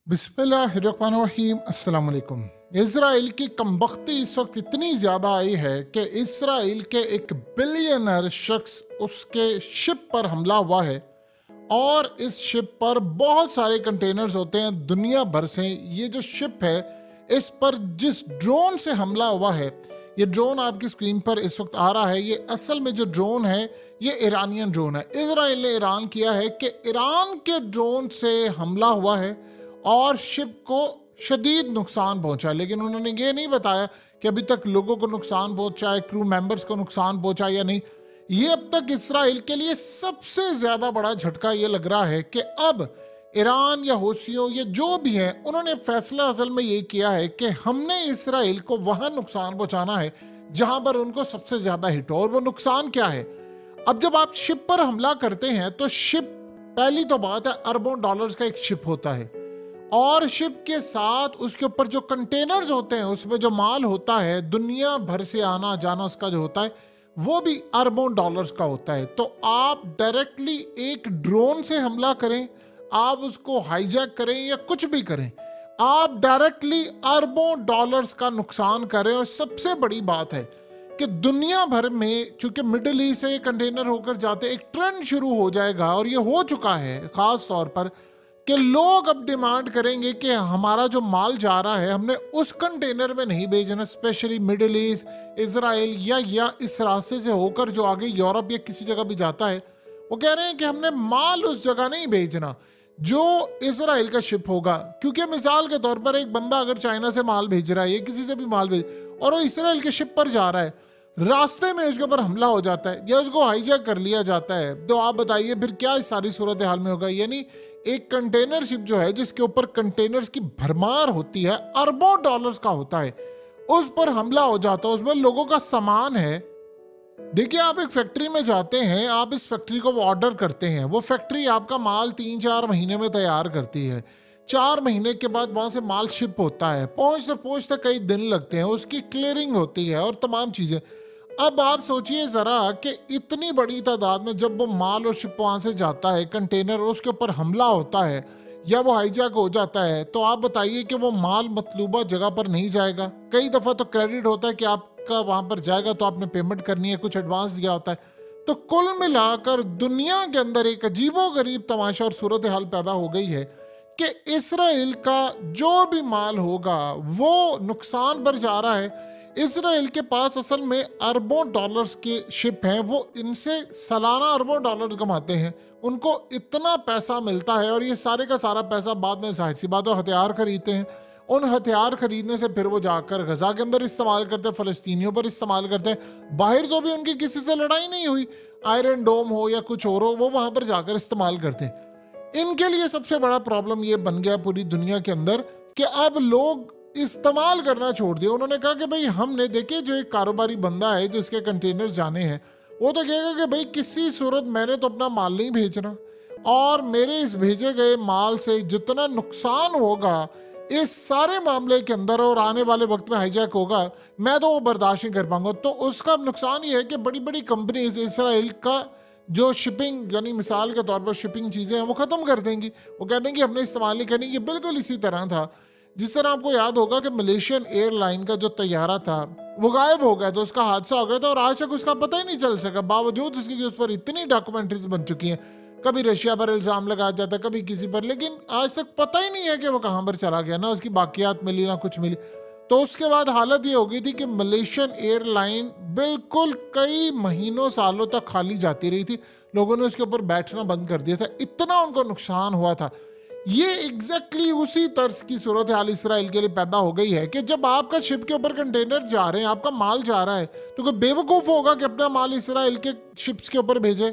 बिस्मिल्लाहिर्रहमानिर्रहीम अस्सलाम वालेकुम। इसराइल की कमबख्ती इस वक्त इतनी ज़्यादा आई है कि इसराइल के एक बिलियनर शख्स उसके शिप पर हमला हुआ है और इस शिप पर बहुत सारे कंटेनर्स होते हैं दुनिया भर से। ये जो शिप है इस पर जिस ड्रोन से हमला हुआ है, ये ड्रोन आपकी स्क्रीन पर इस वक्त आ रहा है, ये असल में जो ड्रोन है ये ईरानियन ड्रोन है। इसराइल ने ऐलान किया है कि ईरान के ड्रोन से हमला हुआ है और शिप को शदीद नुकसान पहुंचा, लेकिन उन्होंने ये नहीं बताया कि अभी तक लोगों को नुकसान पहुंचा है, क्रू मेंबर्स को नुकसान पहुंचा या नहीं। ये अब तक इसराइल के लिए सबसे ज्यादा बड़ा झटका ये लग रहा है कि अब ईरान या हौसियों या जो भी है, उन्होंने फैसला असल में ये किया है कि हमने इसराइल को वहां नुकसान पहुंचाना है जहां पर उनको सबसे ज्यादा हिट हो। और वो नुकसान क्या है? अब जब आप शिप पर हमला करते हैं तो शिप, पहली तो बात है, अरबों डॉलर्स का एक शिप होता है और शिप के साथ उसके ऊपर जो कंटेनर्स होते हैं उसमें जो माल होता है, दुनिया भर से आना जाना उसका जो होता है वो भी अरबों डॉलर्स का होता है। तो आप डायरेक्टली एक ड्रोन से हमला करें, आप उसको हाईजैक करें या कुछ भी करें, आप डायरेक्टली अरबों डॉलर्स का नुकसान करें। और सबसे बड़ी बात है कि दुनिया भर में चूंकि मिडिल ईस्ट से कंटेनर होकर जाते, एक ट्रेंड शुरू हो जाएगा और ये हो चुका है खास तौर पर कि लोग अब डिमांड करेंगे कि हमारा जो माल जा रहा है हमने उस कंटेनर में नहीं भेजना। स्पेशली मिडिल ईस्ट, इसराइल या इस रास्ते से होकर जो आगे यूरोप या किसी जगह भी जाता है, वो कह रहे हैं कि हमने माल उस जगह नहीं भेजना जो इसराइल का शिप होगा। क्योंकि मिसाल के तौर पर एक बंदा अगर चाइना से माल भेज रहा है या किसी से भी माल भेज और वो इसराइल के शिप पर जा रहा है, रास्ते में उसके ऊपर हमला हो जाता है या उसको हाईजैक कर लिया जाता है, तो आप बताइए फिर क्या इस सारी सूरत हाल में होगा। यानी एक कंटेनर शिप जो है जिसके ऊपर कंटेनर्स की भरमार होती है, अरबों डॉलर्स का होता है, उस पर हमला हो जाता है, उसमें लोगों का सामान है। देखिए, आप एक फैक्ट्री में जाते हैं, आप इस फैक्ट्री को ऑर्डर करते हैं, वो फैक्ट्री आपका माल 3-4 महीने में तैयार करती है। 4 महीने के बाद वहां से माल शिप होता है, पहुंचते पहुंचते कई दिन लगते हैं, उसकी क्लियरिंग होती है और तमाम चीजें। अब आप सोचिए जरा कि इतनी बड़ी तादाद में जब वो माल और शिप वहां से जाता है, कंटेनर, उसके ऊपर हमला होता है या वो हाईजैक हो जाता है, तो आप बताइए कि वो माल मतलूबा जगह पर नहीं जाएगा। कई दफा तो क्रेडिट होता है कि आपका वहां पर जाएगा तो आपने पेमेंट करनी है, कुछ एडवांस दिया होता है। तो कुल मिलाकर दुनिया के अंदर एक अजीबोगरीब तमाशा और सूरत हाल पैदा हो गई है कि इसराइल का जो भी माल होगा वो नुकसान पर जा रहा है। इसराइल के पास असल में अरबों डॉलर्स के शिप हैं, वो इनसे सालाना अरबों डॉलर्स कमाते हैं, उनको इतना पैसा मिलता है और ये सारे का सारा पैसा बाद में, जाहिर सी बात है, हथियार खरीदते हैं। उन हथियार खरीदने से फिर वो जाकर गजा के अंदर इस्तेमाल करते हैं, फ़लस्तीनियों पर इस्तेमाल करते हैं। बाहर तो भी उनकी किसी से लड़ाई नहीं हुई, आयरन डोम हो या कुछ और हो, वो वहां पर जाकर इस्तेमाल करते हैं। इनके लिए सबसे बड़ा प्रॉब्लम ये बन गया पूरी दुनिया के अंदर कि अब लोग इस्तेमाल करना छोड़ दिया। उन्होंने कहा कि भाई हमने, देखिए, जो एक कारोबारी बंदा है जिसके कंटेनर जाने हैं, वो तो कहेगा कि भाई किसी सूरत मैंने तो अपना माल नहीं भेजना और मेरे इस भेजे गए माल से जितना नुकसान होगा इस सारे मामले के अंदर और आने वाले वक्त में हाईजैक होगा, मैं तो वो बर्दाश्त नहीं कर पाऊंगा। तो उसका नुकसान ये है कि बड़ी बड़ी कंपनीज इसराइल का जो शिपिंग, यानी मिसाल के तौर पर शिपिंग चीज़ें हैं, वो ख़त्म कर देंगी। वो कह देंगी हमने इस्तेमाल नहीं करनी। ये बिल्कुल इसी तरह था जिस तरह आपको याद होगा कि मलेशियन एयरलाइन का जो तैयारा था वो गायब हो गया, तो उसका हादसा हो गया था और आज तक उसका पता ही नहीं चल सका, बावजूद उसकी कि उस पर इतनी डॉक्यूमेंट्रीज बन चुकी हैं। कभी रशिया पर इल्ज़ाम लगाया जाता है, कभी किसी पर, लेकिन आज तक पता ही नहीं है कि वो कहाँ पर चला गया, ना उसकी बाकियात मिली ना कुछ मिली। तो उसके बाद हालत ये हो गई थी कि मलेशियन एयरलाइन बिल्कुल कई महीनों सालों तक खाली जाती रही थी, लोगों ने उसके ऊपर बैठना बंद कर दिया था, इतना उनको नुकसान हुआ था। ये एग्जैक्टली उसी तर्ज की सूरत हाल इसराइल के लिए पैदा हो गई है कि जब आपका शिप के ऊपर कंटेनर जा रहे हैं, आपका माल जा रहा है, तो कोई बेवकूफ होगा कि अपना माल इसराइल के शिप्स के ऊपर भेजे?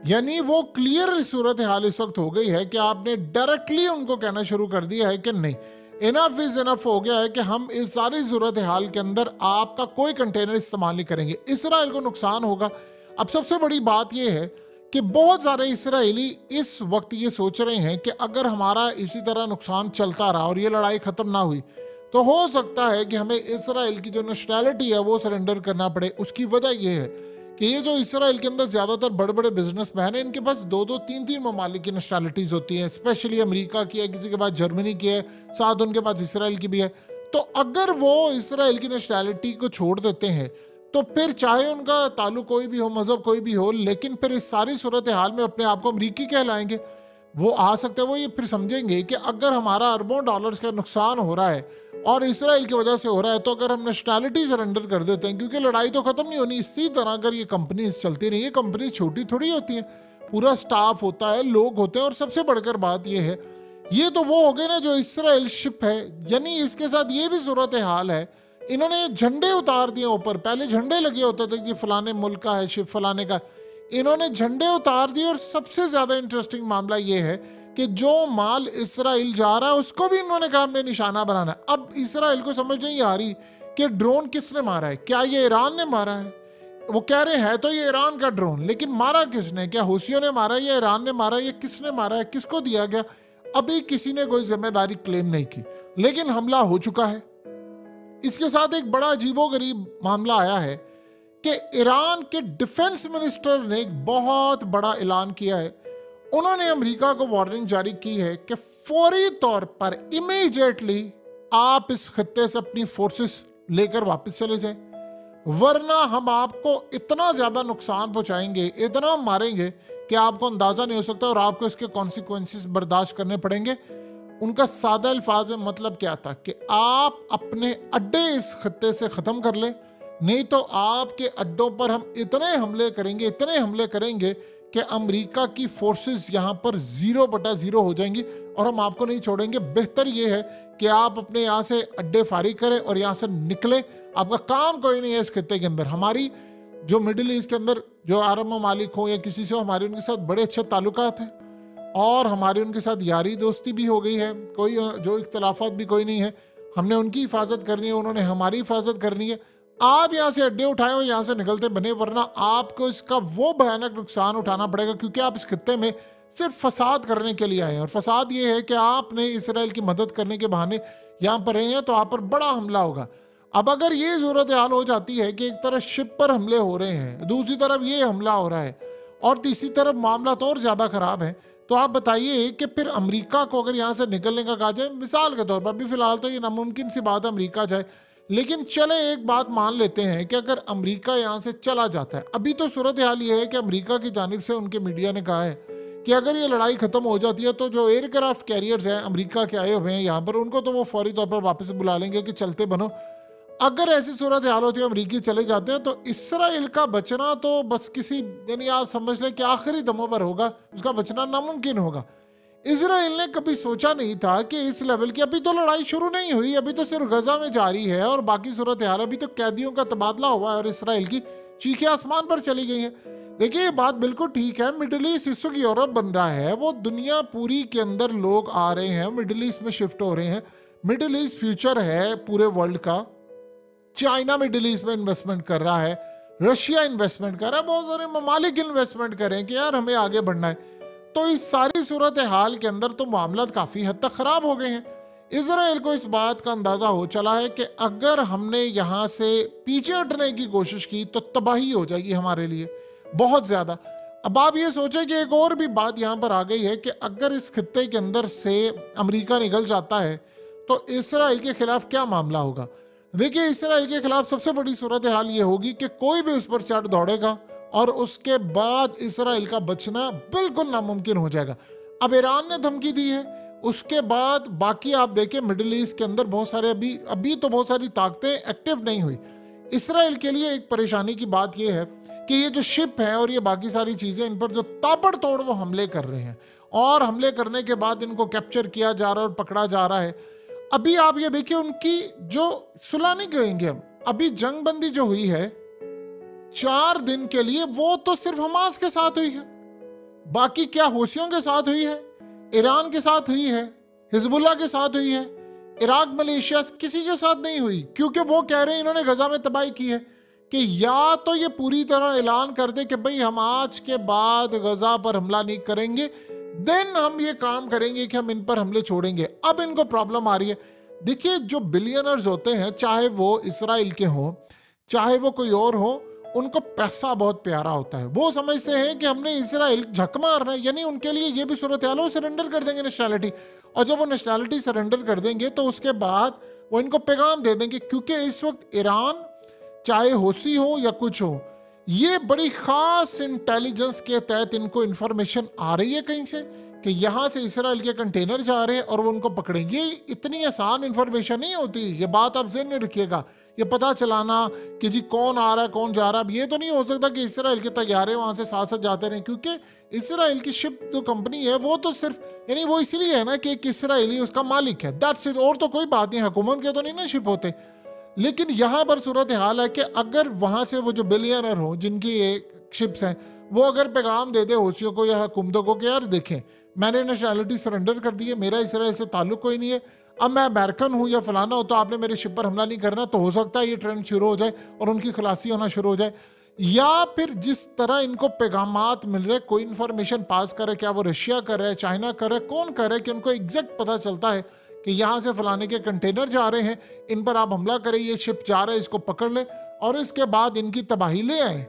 यानी वो क्लियर सूरत हाल इस वक्त हो गई है कि आपने डायरेक्टली उनको कहना शुरू कर दिया है कि नहीं, इनफ इज इनफ हो गया है कि हम इस सारी सूरत हाल के अंदर आपका कोई कंटेनर इस्तेमाल नहीं करेंगे। इसराइल को नुकसान होगा। अब सबसे बड़ी बात यह है कि बहुत सारे इसराइली इस वक्त ये सोच रहे हैं कि अगर हमारा इसी तरह नुकसान चलता रहा और ये लड़ाई ख़त्म ना हुई तो हो सकता है कि हमें इसराइल की जो नेशनैलिटी है वो सरेंडर करना पड़े। उसकी वजह यह है कि ये जो इसराइल के अंदर ज़्यादातर बड़े बड़े बिजनेसमैन हैं, इनके पास दो दो तीन तीन ममालिक की नेशनैलिटीज़ होती हैं, स्पेशली अमेरिका की है, किसी के पास जर्मनी की है, साथ उनके पास इसराइल की भी है। तो अगर वो इसराइल की नेशनैलिटी को छोड़ देते हैं तो फिर चाहे उनका ताल्लुक कोई भी हो, मज़हब कोई भी हो, लेकिन फिर इस सारी सूरत हाल में अपने आप को अमरीकी कहलाएंगे। वो आ सकते हैं, वो ये फिर समझेंगे कि अगर हमारा अरबों डॉलर्स का नुकसान हो रहा है और इसराइल की वजह से हो रहा है, तो अगर हम नेशनैलिटी सरेंडर कर देते हैं, क्योंकि लड़ाई तो ख़त्म नहीं होनी। इसी तरह अगर ये कंपनीज चलती रही, ये कंपनीज छोटी थोड़ी होती हैं, पूरा स्टाफ होता है, लोग होते हैं, और सबसे बढ़कर बात ये है, ये तो वो हो गए ना जो इसराइल शिप है, यानी इसके साथ ये भी सूरत हाल है। इन्होंने झंडे उतार दिए ऊपर, पहले झंडे लगे होते थे कि फलाने मुल्क का है शिप, फलाने का, इन्होंने झंडे उतार दिए। और सबसे ज्यादा इंटरेस्टिंग मामला ये है कि जो माल इसराइल जा रहा है उसको भी इन्होंने कहा हमने निशाना बनाना है। अब इसराइल को समझ नहीं आ रही कि ड्रोन किसने मारा है, क्या ये ईरान ने मारा है? वो कह रहे हैं तो ये ईरान का ड्रोन, लेकिन मारा किसने? क्या हूसियों ने मारा है या ईरान ने मारा है, या किसने मारा है, किसको दिया गया? अभी किसी ने कोई जिम्मेदारी क्लेम नहीं की, लेकिन हमला हो चुका है। इसके साथ एक बड़ा अजीबोगरीब मामला आया है कि ईरान के डिफेंस मिनिस्टर ने एक बहुत बड़ा ऐलान किया है। उन्होंने अमेरिका को वार्निंग जारी की है कि फौरी तौर पर इमीडिएटली आप इस खत्ते से अपनी फोर्सेस लेकर वापस चले जाएं, वरना हम आपको इतना ज्यादा नुकसान पहुंचाएंगे, इतना मारेंगे कि आपको अंदाजा नहीं हो सकता, और आपको इसके कॉन्सिक्वेंसेस बर्दाश्त करने पड़ेंगे। उनका सादा अल्फाज में मतलब क्या था कि आप अपने अड्डे इस खत्ते से ख़त्म कर ले, नहीं तो आपके अड्डों पर हम इतने हमले करेंगे, इतने हमले करेंगे कि अमेरिका की फोर्सेस यहाँ पर 0/0 हो जाएंगी और हम आपको नहीं छोड़ेंगे। बेहतर ये है कि आप अपने यहाँ से अड्डे फारिग करें और यहाँ से निकले, आपका काम कोई नहीं है इस खत्ते के अंदर। हमारी जो मिडिल ईस्ट के अंदर जो अरब ममालिक हो या किसी से हो, हमारे उनके साथ बड़े अच्छे ताल्लुकात हैं और हमारी उनके साथ यारी दोस्ती भी हो गई है, कोई जो इख्तलाफात भी कोई नहीं है। हमने उनकी हिफाजत करनी है, उन्होंने हमारी हिफाजत करनी है। आप यहाँ से अड्डे उठाए और यहाँ से निकलते बने, वरना आपको इसका वो भयानक नुकसान उठाना पड़ेगा, क्योंकि आप इस खत्ते में सिर्फ फसाद करने के लिए आए हैं। और फसाद ये है कि आपने इसराइल की मदद करने के बहाने यहाँ पर रहे हैं, तो आप पर बड़ा हमला होगा। अब अगर ये सूरत हाल हो जाती है कि एक तरफ शिप पर हमले हो रहे हैं, दूसरी तरफ ये हमला हो रहा है, और तीसरी तरफ मामला तो और ज़्यादा ख़राब है, तो आप बताइए कि फिर अमेरिका को अगर यहाँ से निकलने का कहा जाए, मिसाल के तौर पर, अभी फिलहाल तो ये नामुमकिन सी बात है अमेरिका जाए, लेकिन चले एक बात मान लेते हैं कि अगर अमेरिका यहाँ से चला जाता है, अभी तो सूरत हाल ये है कि अमेरिका की जानिब से उनके मीडिया ने कहा है कि अगर ये लड़ाई ख़त्म हो जाती है तो जो एयरक्राफ्ट कैरियर्स हैं अमेरिका के आए हुए हैं यहाँ पर, उनको तो वो फौरी तौर पर वापस बुला लेंगे कि चलते बनो। अगर ऐसी सूरत हाल होती है अमरीकी चले जाते हैं, तो इसराइल का बचना तो बस किसी, यानी आप समझ लें कि आखिरी दमों पर होगा, उसका बचना नामुमकिन होगा। इसराइल ने कभी सोचा नहीं था कि इस लेवल की, अभी तो लड़ाई शुरू नहीं हुई, अभी तो सिर्फ गजा में जारी है और बाकी सूरत हाल, अभी तो कैदियों का तबादला हुआ है और इसराइल की चीखें आसमान पर चली गई हैं। देखिए ये बात बिल्कुल ठीक है, मिडिल ईस्ट इस वक्त यूरोप बन रहा है, वो दुनिया पूरी के अंदर लोग आ रहे हैं, मिडिल ईस्ट में शिफ्ट हो रहे हैं। मिडिल ईस्ट फ्यूचर है पूरे वर्ल्ड का। चाइना मिडिल ईस्ट में इन्वेस्टमेंट कर रहा है, रशिया इन्वेस्टमेंट कर रहा है, बहुत सारे ममालिक इन्वेस्टमेंट करें कि यार हमें आगे बढ़ना है। तो इस सारी सूरत हाल के अंदर तो मामला काफ़ी हद तक ख़राब हो गए हैं। इसराइल को इस बात का अंदाज़ा हो चला है कि अगर हमने यहाँ से पीछे हटने की कोशिश की तो तबाही हो जाएगी हमारे लिए बहुत ज़्यादा। अब आप ये सोचें कि एक और भी बात यहाँ पर आ गई है कि अगर इस खत्ते के अंदर से अमेरिका निकल जाता है तो इसराइल के खिलाफ क्या मामला होगा। देखिए इसराइल के खिलाफ सबसे बड़ी सूरत हाल ये होगी कि कोई भी उस पर चढ़ दौड़ेगा और उसके बाद इसराइल का बचना बिल्कुल नामुमकिन हो जाएगा। अब ईरान ने धमकी दी है, उसके बाद बाकी आप देखें मिडिल ईस्ट के अंदर बहुत सारे अभी तो बहुत सारी ताकतें एक्टिव नहीं हुई। इसराइल के लिए एक परेशानी की बात यह है कि ये जो शिप है और ये बाकी सारी चीज़ें, इन पर जो ताबड़तोड़ वो हमले कर रहे हैं और हमले करने के बाद इनको कैप्चर किया जा रहा है और पकड़ा जा रहा है। अभी आप ये देखिए उनकी जो सुलह नहीं कहेंगे हम, अभी जंगबंदी जो हुई है 4 दिन के लिए, वो तो सिर्फ हमास के साथ हुई है, बाकी क्या हूसियों के साथ हुई है, ईरान के साथ हुई है, हिजबुल्लाह के साथ हुई है, इराक मलेशिया किसी के साथ नहीं हुई, क्योंकि वो कह रहे हैं इन्होंने गजा में तबाही की है कि या तो ये पूरी तरह ऐलान कर दे कि भाई हम आज के बाद गजा पर हमला नहीं करेंगे, देन हम ये काम करेंगे कि हम इन पर हमले छोड़ेंगे। अब इनको प्रॉब्लम आ रही है। देखिए जो बिलियनर्स होते हैं, चाहे वो इसराइल के हों चाहे वो कोई और हो, उनको पैसा बहुत प्यारा होता है। वो समझते हैं कि हमने इसराइल झक मारना है, यानी उनके लिए ये भी सूरत हाल, वो सरेंडर कर देंगे नेशनैलिटी। और जब वो नेशनैलिटी सरेंडर कर देंगे तो उसके बाद वो इनको पैगाम दे देंगे, क्योंकि इस वक्त ईरान चाहे हौसी हो या कुछ हो, ये बड़ी खास इंटेलिजेंस के तहत इनको इंफॉर्मेशन आ रही है कहीं से कि यहाँ से इसराइल के कंटेनर जा रहे हैं और वो उनको पकड़ेंगे। ये इतनी आसान इंफॉर्मेशन नहीं होती, ये बात आप ज़हन में रखिएगा। ये पता चलाना कि जी कौन आ रहा है कौन जा रहा है, अब ये तो नहीं हो सकता कि इसराइल के तैयारे वहाँ से साथ साथ जाते रहें, क्योंकि इसराइल की शिप जो कंपनी है वो तो सिर्फ, यानी वो इसलिए है ना कि एक इसराइली उसका मालिक है, दैट्स इट, और तो कोई बात नहीं, हुकूमत के तो नहीं ना शिप होते। लेकिन यहाँ पर सूरत हाल है कि अगर वहाँ से वो जो बिलियनर हो जिनकी ये शिप्स हैं, वो अगर पैगाम दे दे हौसियों को या हुकूमतों को कि यार देखें मैंने नेशनैलिटी सरेंडर कर दी है, मेरा इसराइल से ताल्लुक कोई नहीं है, अब मैं अमेरिकन हूँ या फलाना हो, तो आपने मेरे शिप पर हमला नहीं करना, तो हो सकता है ये ट्रेंड शुरू हो जाए और उनकी खलासी होना शुरू हो जाए। या फिर जिस तरह इनको पैगामात मिल रहे, कोई इन्फॉर्मेशन पास करे, क्या वो रशिया कर रहा है, चाइना कर रहा है, कौन कर रहा है, कि उनको एग्जैक्ट पता चलता है कि यहाँ से फलाने के कंटेनर जा रहे हैं, इन पर आप हमला करें, ये शिप जा रहा है, इसको पकड़ ले और इसके बाद इनकी तबाही ले आए।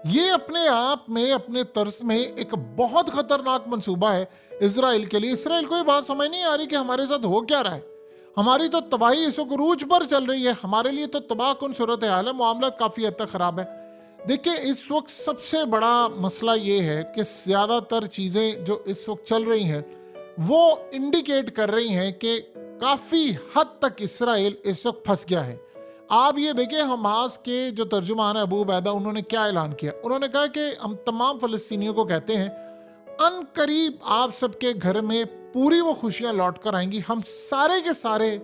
ये अपने आप में अपने तर्ज में एक बहुत खतरनाक मंसूबा है इसराइल के लिए। इसराइल को ये बात समझ नहीं आ रही कि हमारे साथ हो क्या रहा है, हमारी तो तबाही इस वक्त रूज पर चल रही है, हमारे लिए तो तबाह कुन सूरत हाल है, मामला काफ़ी हद तक ख़राब है। देखिए इस वक्त सबसे बड़ा मसला ये है कि ज़्यादातर चीज़ें जो इस वक्त चल रही हैं वो इंडिकेट कर रही हैं कि काफ़ी हद तक इसराइल इस वक्त फंस गया है। आप ये देखिए हमास के जो तर्जुमान है अबू उबैदा, उन्होंने क्या ऐलान किया, उन्होंने कहा कि हम तमाम फ़लस्तीनियों को कहते हैं अन करीब आप सबके घर में पूरी वो खुशियां लौट कर आएंगी, हम सारे के सारे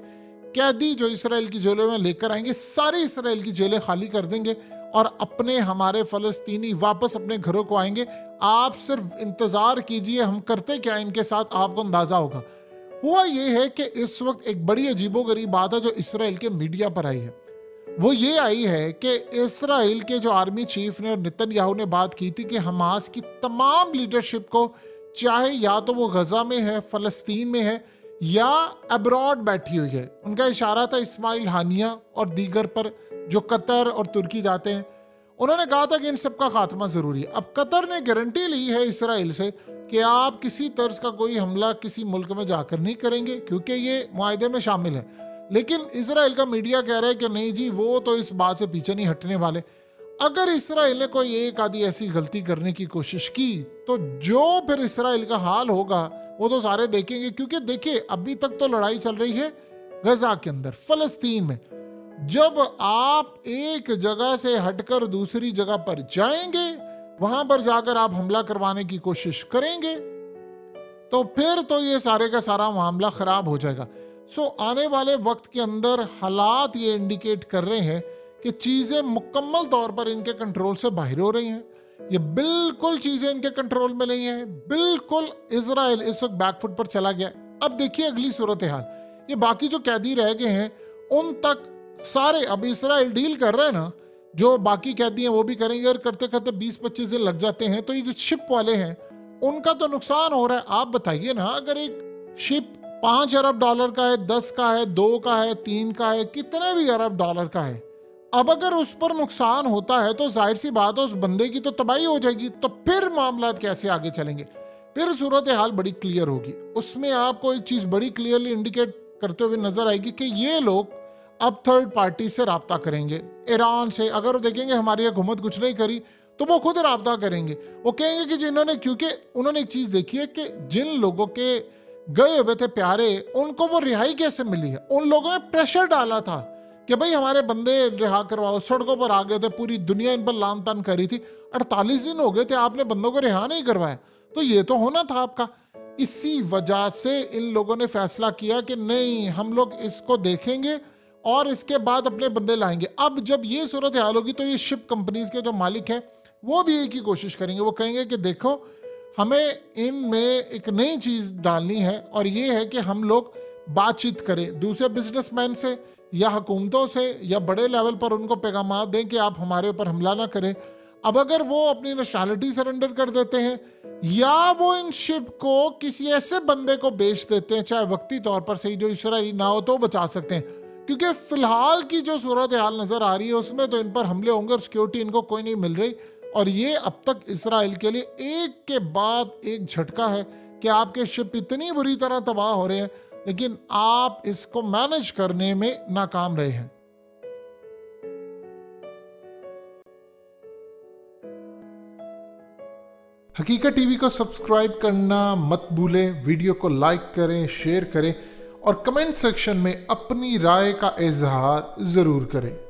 कैदी जो इसराइल की जेलों में लेकर आएंगे, सारी इसराइल की जेलें खाली कर देंगे और अपने हमारे फ़लस्तीनी वापस अपने घरों को आएंगे, आप सिर्फ इंतज़ार कीजिए हम करते क्या इनके साथ, आपको अंदाज़ा होगा। हुआ ये है कि इस वक्त एक बड़ी अजीबोगरीब बात है जो इसराइल के मीडिया पर आई है, वो ये आई है कि इसराइल के जो आर्मी चीफ ने और नेतन्याहू ने बात की थी कि हमास की तमाम लीडरशिप को, चाहे या तो वो गजा में है, फ़लस्तीन में है या अब्रॉड बैठी हुई है, उनका इशारा था इस्माइल हानिया और दीगर पर जो कतर और तुर्की जाते हैं, उन्होंने कहा था कि इन सब का खात्मा ज़रूरी है। अब कतर ने गारंटी ली है इसराइल से कि आप किसी तर्ज का कोई हमला किसी मुल्क में जाकर नहीं करेंगे क्योंकि ये मुआहदे में शामिल है, लेकिन इसराइल का मीडिया कह रहा है कि नहीं जी वो तो इस बात से पीछे नहीं हटने वाले। अगर इसराइल ने कोई एक आधी ऐसी गलती करने की कोशिश की तो जो फिर इसराइल का हाल होगा वो तो सारे देखेंगे, क्योंकि देखिए अभी तक तो लड़ाई चल रही है गजा के अंदर, फ़लस्तीन में। जब आप एक जगह से हटकर दूसरी जगह पर जाएंगे, वहां पर जाकर आप हमला करवाने की कोशिश करेंगे, तो फिर तो ये सारे का सारा मामला खराब हो जाएगा। आने वाले वक्त के अंदर हालात ये इंडिकेट कर रहे हैं कि चीज़ें मुकम्मल तौर पर इनके कंट्रोल से बाहर हो रही हैं, ये बिल्कुल चीज़ें इनके कंट्रोल में नहीं है, बिल्कुल इजराइल इस वक्त बैकफुट पर चला गया। अब देखिए अगली सूरत हाल, ये बाकी जो कैदी रह गए हैं उन तक सारे, अब इसराइल डील कर रहे हैं ना, जो बाकी कैदी हैं वो भी करेंगे और करते करते 20-25 दिन लग जाते हैं, तो ये जो शिप वाले हैं उनका तो नुकसान हो रहा है। आप बताइए ना, अगर एक शिप 5 अरब डॉलर का है, 10 का है, 2 का है, 3 का है, कितने भी अरब डॉलर का है, अब अगर उस पर नुकसान होता है तो जाहिर सी बात है उस बंदे की तो तबाही हो जाएगी, तो फिर मामला कैसे आगे चलेंगे, फिर सूरत हाल बड़ी क्लियर होगी। उसमें आपको एक चीज़ बड़ी क्लियरली इंडिकेट करते हुए नजर आएगी कि ये लोग अब थर्ड पार्टी से राब्ता करेंगे, ईरान से। अगर वो देखेंगे हमारी हुकूमत कुछ नहीं करी तो वो खुद राब्ता करेंगे, वो कहेंगे कि जिन्होंने, क्योंकि उन्होंने एक चीज़ देखी है कि जिन लोगों के गए हुए थे प्यारे, उनको वो रिहाई कैसे मिली है। उन लोगों ने प्रेशर डाला था कि भाई हमारे बंदे रिहा करवाओ, सड़कों पर आ गए थे, पूरी दुनिया इन पर लान तान करी थी, 48 दिन हो गए थे, आपने बंदों को रिहा नहीं करवाया, तो ये तो होना था आपका। इसी वजह से इन लोगों ने फैसला किया कि नहीं, हम लोग इसको देखेंगे और इसके बाद अपने बंदे लाएंगे। अब जब ये सूरत हाल होगी तो ये शिप कंपनीज के जो मालिक हैं वो भी एक ही कोशिश करेंगे, वो कहेंगे कि देखो हमें इनमें एक नई चीज़ डालनी है और ये है कि हम लोग बातचीत करें दूसरे बिजनेसमैन से या हुकूमतों से या बड़े लेवल पर उनको पैगाम दें कि आप हमारे ऊपर हमला ना करें। अब अगर वो अपनी नेशनैलिटी सरेंडर कर देते हैं या वो इन शिप को किसी ऐसे बंदे को बेच देते हैं, चाहे वक्ती तौर पर सही, जो इसराइली ना हो तो बचा सकते हैं, क्योंकि फिलहाल की जो सूरत हाल नज़र आ रही है उसमें तो इन पर हमले होंगे और सिक्योरिटी इनको कोई नहीं मिल रही। और ये अब तक इसराइल के लिए एक के बाद एक झटका है कि आपके शिप इतनी बुरी तरह तबाह हो रहे हैं, लेकिन आप इसको मैनेज करने में नाकाम रहे हैं। हकीकत टीवी को सब्सक्राइब करना मत भूलें, वीडियो को लाइक करें, शेयर करें और कमेंट सेक्शन में अपनी राय का इजहार ज़रूर करें।